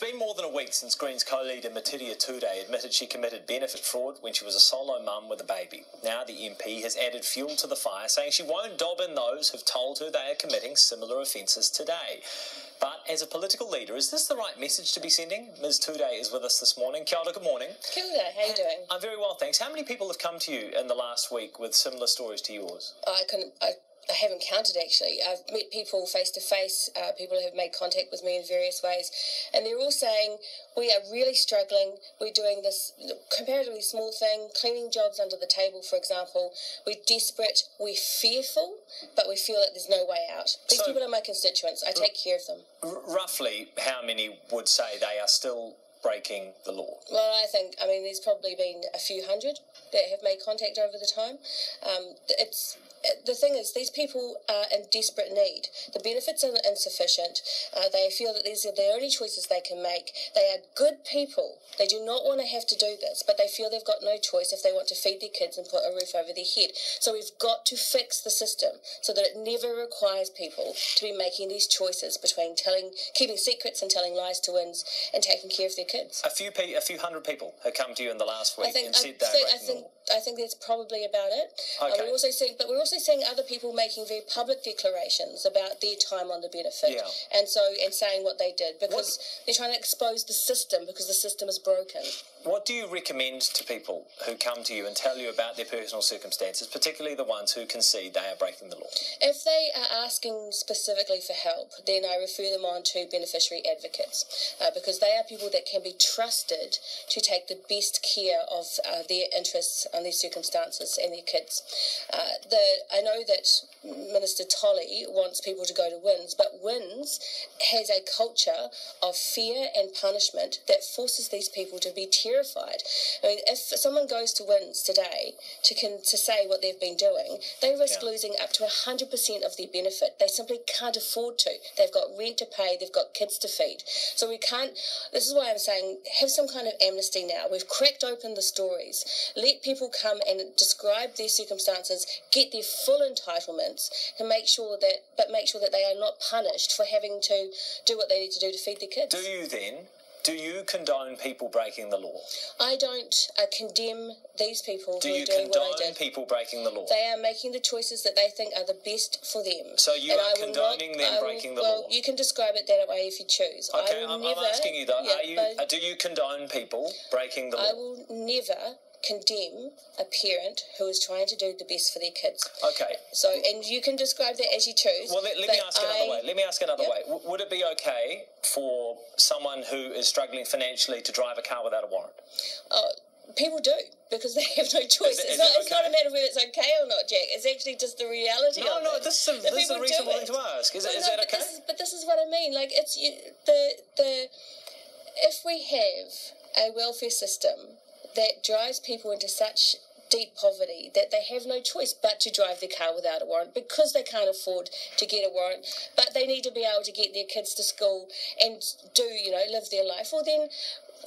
been more than a week since Greens co-leader Metiria Turei admitted she committed benefit fraud when she was a solo mum with a baby. Now the MP has added fuel to the fire, saying she won't dob in those who've told her they are committing similar offences today. But as a political leader, is this the right message to be sending? Ms Turei is with us this morning. Kia ora, good morning. Kia ora, how are you doing? I'm very well, thanks. How many people have come to you in the last week with similar stories to yours? I haven't counted, actually. I've met people face to face, people who have made contact with me in various ways, and they're all saying, we are really struggling, we're doing this comparatively small thing, cleaning jobs under the table, for example. We're desperate, we're fearful, but we feel that there's no way out. These people are my constituents. I take care of them. Roughly how many would say they are still breaking the law? Well, there's probably been a few hundred that have made contact over the time. The thing is, these people are in desperate need. The benefits are insufficient. They feel that these are the only choices they can make. They are good people. They do not want to have to do this, but they feel they've got no choice if they want to feed their kids and put a roof over their head. So we've got to fix the system so that it never requires people to be making these choices between keeping secrets and telling lies to WINZ and taking care of their kids. A few hundred people have come to you in the last week and said they're breaking the law. I think that's probably about it. Okay. We're also seeing other people making very public declarations about their time on the benefit, and saying what they did because they're trying to expose the system because the system is broken. What do you recommend to people who come to you and tell you about their personal circumstances, particularly the ones who concede they are breaking the law? If they are asking specifically for help, then I refer them on to beneficiary advocates because they are people that can be trusted to take the best care of their interests and their circumstances and their kids. I know that Minister Tolley wants people to go to WINZ, but WINZ has a culture of fear and punishment that forces these people to be terrified. I mean, if someone goes to WINZ today to say what they've been doing, they risk losing up to 100% of their benefit. They simply can't afford to. They've got rent to pay, they've got kids to feed. So we can't, this is why I'm saying, have some kind of amnesty now. We've cracked open the stories. Let people come and describe their circumstances, get their full entitlements, and make sure that they are not punished for having to do what they need to do to feed their kids. Do you condone people breaking the law? I don't condemn these people Do who you are doing what I condone did. people breaking the law? They are making the choices that they think are the best for them. So you are condoning them breaking the law? Well, you can describe it that way if you choose. Okay, I'm asking you though, do you condone people breaking the law? I will never condemn a parent who is trying to do the best for their kids. Okay. So, and you can describe that as you choose. Well, let me ask another way. Would it be okay for someone who is struggling financially to drive a car without a warrant? People do, because they have no choice. It's not a matter of whether it's okay or not, Jack. It's actually just the reality of it. No, this is a reasonable thing to ask. Is that okay? But this is what I mean. Like, it's if we have a welfare system that drives people into such deep poverty that they have no choice but to drive their car without a warrant because they can't afford to get a warrant, but they need to be able to get their kids to school and live their life, well then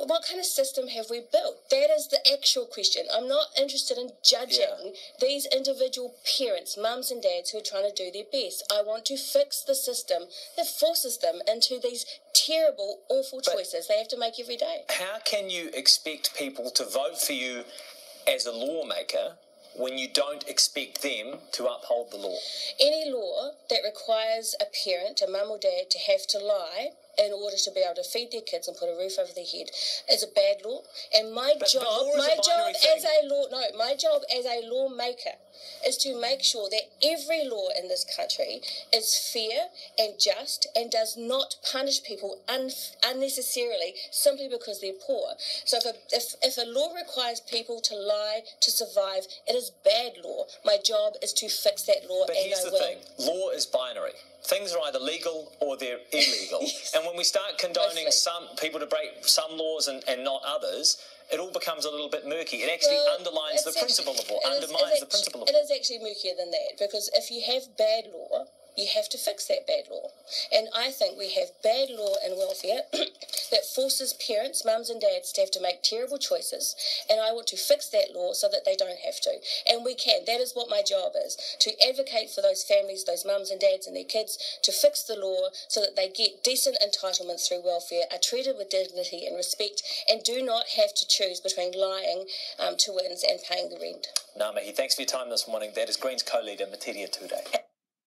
what kind of system have we built? That is the actual question. I'm not interested in judging these individual parents, mums and dads who are trying to do their best. I want to fix the system that forces them into these terrible, awful choices they have to make every day. How can you expect people to vote for you as a lawmaker when you don't expect them to uphold the law? Any law that requires a parent, a mum or dad, to have to lie in order to be able to feed their kids and put a roof over their head is a bad law. And my job as a lawmaker is to make sure that every law in this country is fair and just and does not punish people unnecessarily simply because they're poor. So if a law requires people to lie to survive, it is bad law. My job is to fix that law. But here's the thing, law is binary. Things are either legal or they're illegal. Yes. And when we start condoning some people to break some laws and not others, it all becomes a little bit murky. It actually undermines the principle of law, undermines the principle of law. It is actually murkier than that, because if you have bad law, you have to fix that bad law. And I think we have bad law in welfare that forces parents, mums and dads, to have to make terrible choices, and I want to fix that law so that they don't have to. And we can. That is what my job is, to advocate for those families, those mums and dads and their kids, to fix the law so that they get decent entitlement through welfare, are treated with dignity and respect, and do not have to choose between lying to WINZ and paying the rent. Ngā mihi, thanks for your time this morning. That is Greens co-leader Metiria Turei.